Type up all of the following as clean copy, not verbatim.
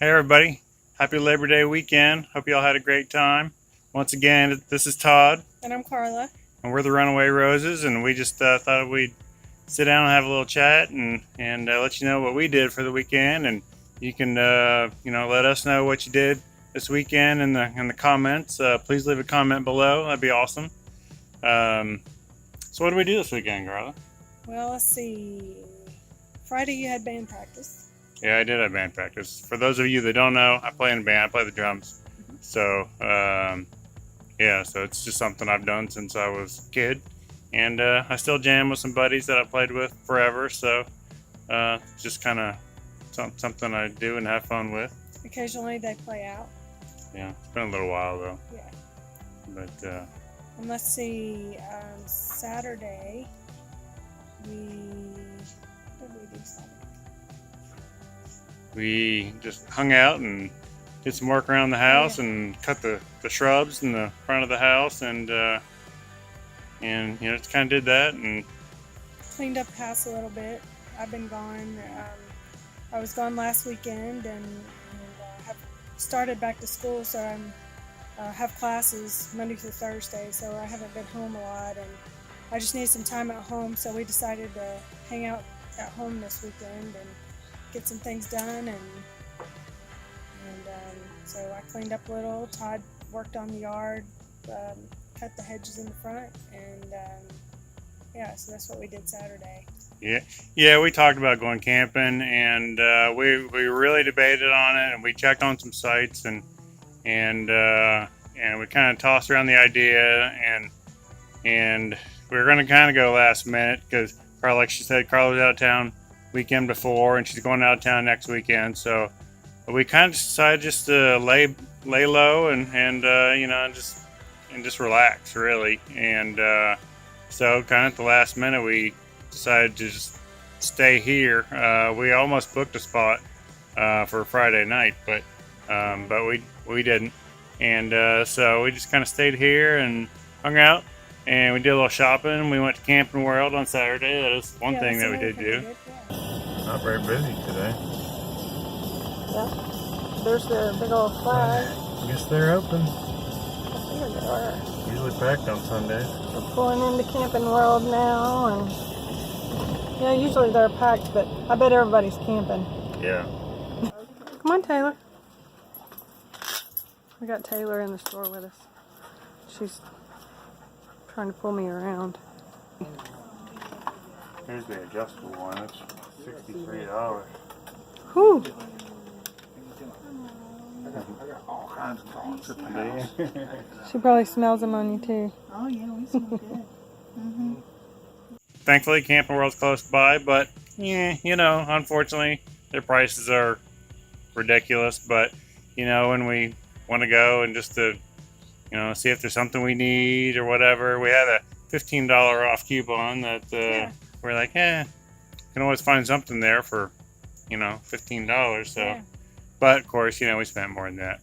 Hey everybody, happy Labor Day weekend. Hope you all had a great time. Once again, this is Todd. And I'm Carla. And we're the Runaway Roses, and we just thought we'd sit down and have a little chat and let you know what we did for the weekend. And you can let us know what you did this weekend in the comments. Please leave a comment below. That'd be awesome. So what did we do this weekend, Carla? Well, let's see. Friday you had band practice. Yeah, I did have band practice. For those of you that don't know, I play in a band. I play the drums. So, so it's just something I've done since I was a kid. And I still jam with some buddies that I played with forever. So, just kind of something I do and have fun with. Occasionally they play out. Yeah, it's been a little while though. Yeah. But, and let's see, Saturday, what did we do Saturday? We just hung out and did some work around the house and cut the shrubs in the front of the house and just kind of did that and cleaned up the house a little bit. I've been gone. I was gone last weekend and have started back to school, so I have classes Monday through Thursday, so I haven't been home a lot and I just need some time at home, so we decided to hang out at home this weekend and get some things done, and so I cleaned up a little. Todd worked on the yard, cut the hedges in the front, and so that's what we did Saturday. Yeah, we talked about going camping, and we really debated on it, and we checked on some sites, and we kind of tossed around the idea, and we were going to kind of go last minute because, like she said, Carla was out of town weekend before, and she's going out of town next weekend. So we kind of decided just to lay low and just relax, really. And so kind of at the last minute, we decided to just stay here. We almost booked a spot for Friday night, but we didn't. And so we just kind of stayed here and hung out. And we did a little shopping. We went to Camping World on Saturday. That is one thing that we did do. Not very busy today. Yeah. There's their big old flag. I guess they're open. I figured they were. Usually packed on Sundays. We're pulling into Camping World now, and usually they're packed, but I bet everybody's camping. Yeah. Come on, Taylor. We got Taylor in the store with us. She's trying to pull me around. Here's the adjustable one. It's $63. Whew. All kinds of dogs today. She probably smells them on you too. Oh yeah, we smell good. Mm-hmm. Thankfully, Camping World's close by, but unfortunately, their prices are ridiculous. But when we want to go and just to see if there's something we need or whatever, we had a $15 off coupon that we're like, can always find something there for $15. So, yeah. But of course, we spent more than that.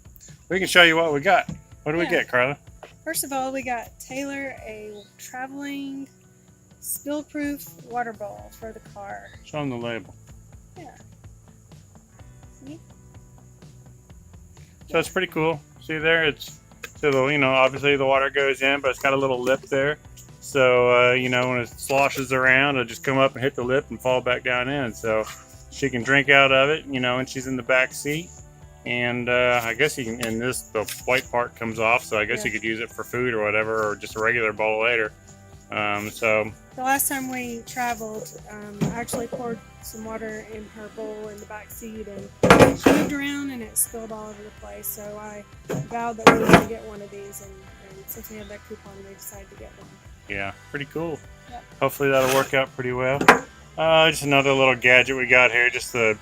We can show you what we got. What do we get, Carla? First of all, we got Taylor a traveling spill-proof water bowl for the car. Show them the label. Yeah. See? So it's pretty cool. See there? It's obviously the water goes in, but it's got a little lip there. So, when it sloshes around, it'll just come up and hit the lip and fall back down in. So she can drink out of it, and she's in the back seat. And I guess you can, and the white part comes off, so I guess you could use it for food or whatever, or just a regular bowl later. So the last time we traveled, I actually poured some water in her bowl in the back seat, and she moved around and it spilled all over the place. So I vowed that we were going to get one of these, and since we had that coupon, we decided to get one. Yeah, pretty cool. Yep. Hopefully that'll work out pretty well. Just another little gadget we got here, just the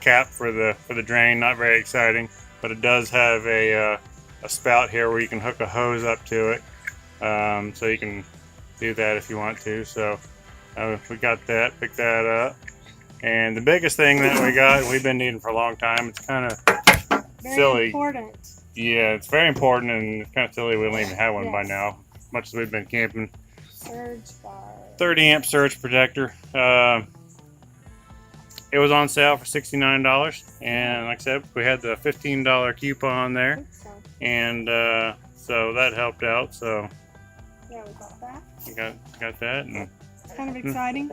cap for the drain. Not very exciting, but it does have a spout here where you can hook a hose up to it, so you can do that if you want to. So we got that, picked that up. And the biggest thing that we got, we've been needing for a long time, it's kind of silly. Important. Yeah, it's very important, and it's kind of silly we don't even have one by now, as much as we've been camping. Surge bar. 30 amp surge protector. it was on sale for $69, and like I said, we had the $15 coupon there, So, and so that helped out. So yeah, we got that. we got that, and It's kind of exciting.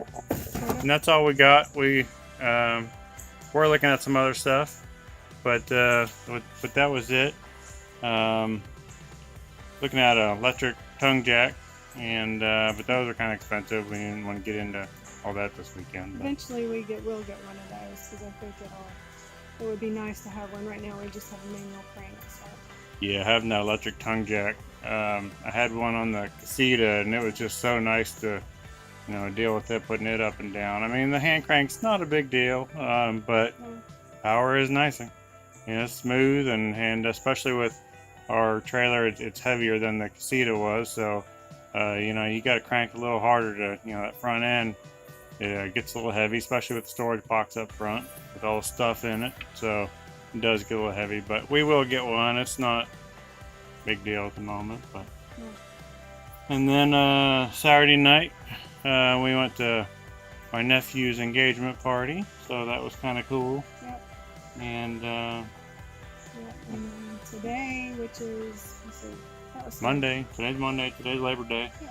that's all we got. We're looking at some other stuff, but that was it. Looking at an electric tongue jack, and but those are kind of expensive. We didn't want to get into all that this weekend. But. Eventually, we'll get one of those because I think it would be nice to have one. Right now, we just have a manual crank. So. Yeah, having that electric tongue jack. I had one on the Casita, and it was just so nice to, deal with it, putting it up and down. I mean, the hand crank's not a big deal, but power is nicer. It's smooth, and especially with our trailer, it's heavier than the Casita was. So, you got to crank a little harder to, that front end. It gets a little heavy, especially with the storage box up front with all the stuff in it. So it does get a little heavy, but we will get one. It's not a big deal at the moment. But and then Saturday night we went to my nephew's engagement party, so that was kind of cool. Yep. And and then today, which is that was Monday. Today's Monday. Today's Labor Day. Yeah.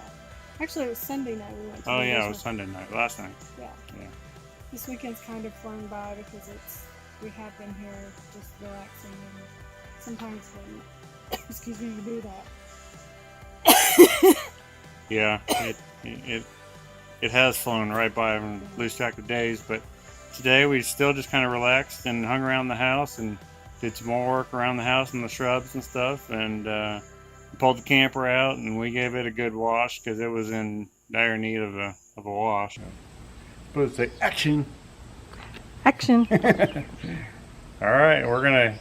Actually, it was Sunday night we went to. Oh yeah, it was Sunday night. Last night. Yeah. This weekend's kind of flown by because we have been here just relaxing, and sometimes when excuse me, you do that. Yeah, it has flown right by and lose track of days, but today we still just kind of relaxed and hung around the house and did some more work around the house and the shrubs and stuff, and pulled the camper out, and we gave it a good wash because it was in dire need of a wash. Let's say action. Action. All right, we're gonna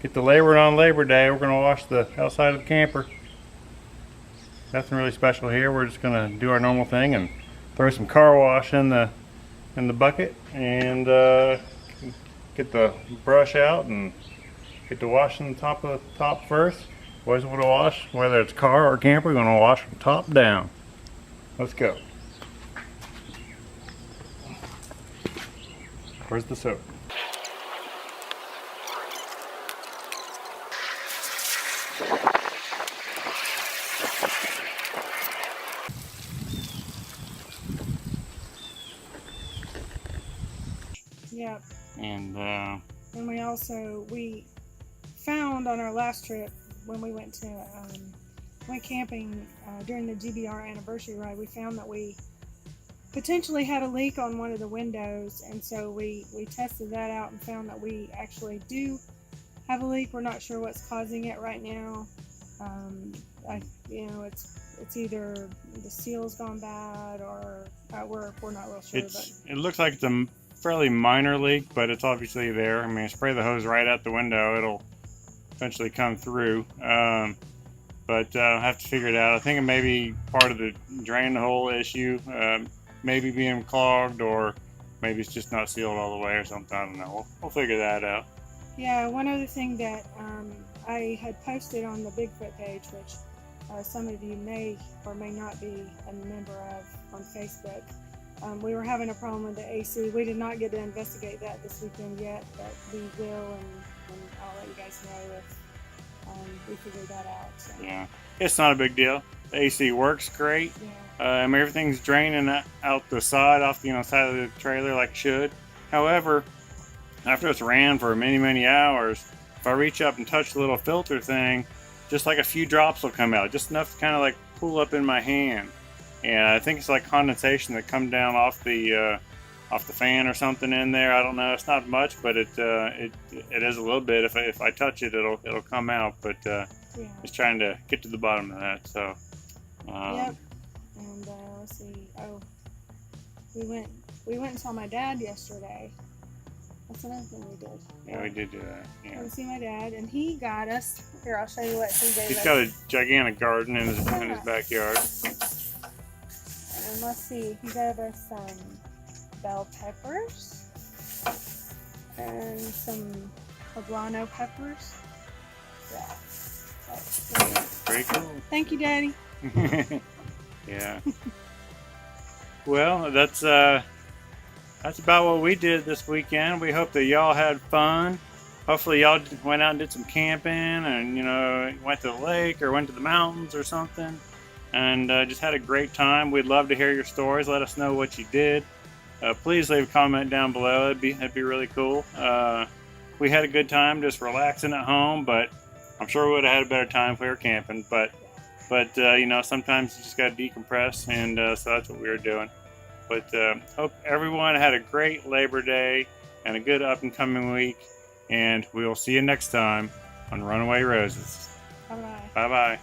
get to laboring on Labor Day. We're gonna wash the outside of the camper. Nothing really special here. We're just gonna do our normal thing and throw some car wash in the bucket, and get the brush out and get to washing the top first. Always want to wash, whether it's car or camper, we're going to wash from top down. Let's go. Where's the soap? Yep. And we found on our last trip when we went camping during the GBR anniversary ride, we found that we potentially had a leak on one of the windows, and so we tested that out and found that we actually do have a leak. We're not sure what's causing it right now. It's either the seal's gone bad or we're not real sure. It looks like it's a fairly minor leak, but it's obviously there. I mean, spray the hose right out the window, it'll eventually come through. But I'll have to figure it out. I think it may be part of the drain hole issue, maybe being clogged, or maybe it's just not sealed all the way or something. I don't know. We'll figure that out. Yeah, one other thing that I had posted on the Bigfoot page, which some of you may or may not be a member of on Facebook. We were having a problem with the AC. We did not get to investigate that this weekend yet, but we will, and I'll let you guys know if we figure that out. So. Yeah, it's not a big deal. The AC works great. Yeah. Everything's draining out the side, off the side of the trailer like it should. However, after it's ran for many, many hours, if I reach up and touch the little filter thing, just like a few drops will come out, just enough to kind of like pull up in my hand. And I think it's like condensation that come down off the fan or something in there. I don't know. It's not much, but it is a little bit. If I touch it, it'll come out. But just trying to get to the bottom of that. So. Yep. And let's see. Oh, we went and saw my dad yesterday. That's another thing we did. Yeah, we did do that. Yeah. Went to see my dad, and he got us. Here, I'll show you what he gave us. He's got a gigantic garden in his backyard. And let's see, he gave us some bell peppers and some poblano peppers. Yeah. Pretty cool. Thank you, Daddy. Yeah. Well, that's that's about what we did this weekend. We hope that y'all had fun. Hopefully y'all went out and did some camping and, you know, went to the lake or went to the mountains or something and just had a great time. We'd love to hear your stories. Let us know what you did. Please leave a comment down below. That'd be really cool. We had a good time just relaxing at home, but I'm sure we would have had a better time if we were camping. But you know, sometimes you just got to decompress, and so that's what we were doing. But hope everyone had a great Labor Day and a good up and coming week. And we will see you next time on Runaway Roses. Bye-bye. Bye-bye.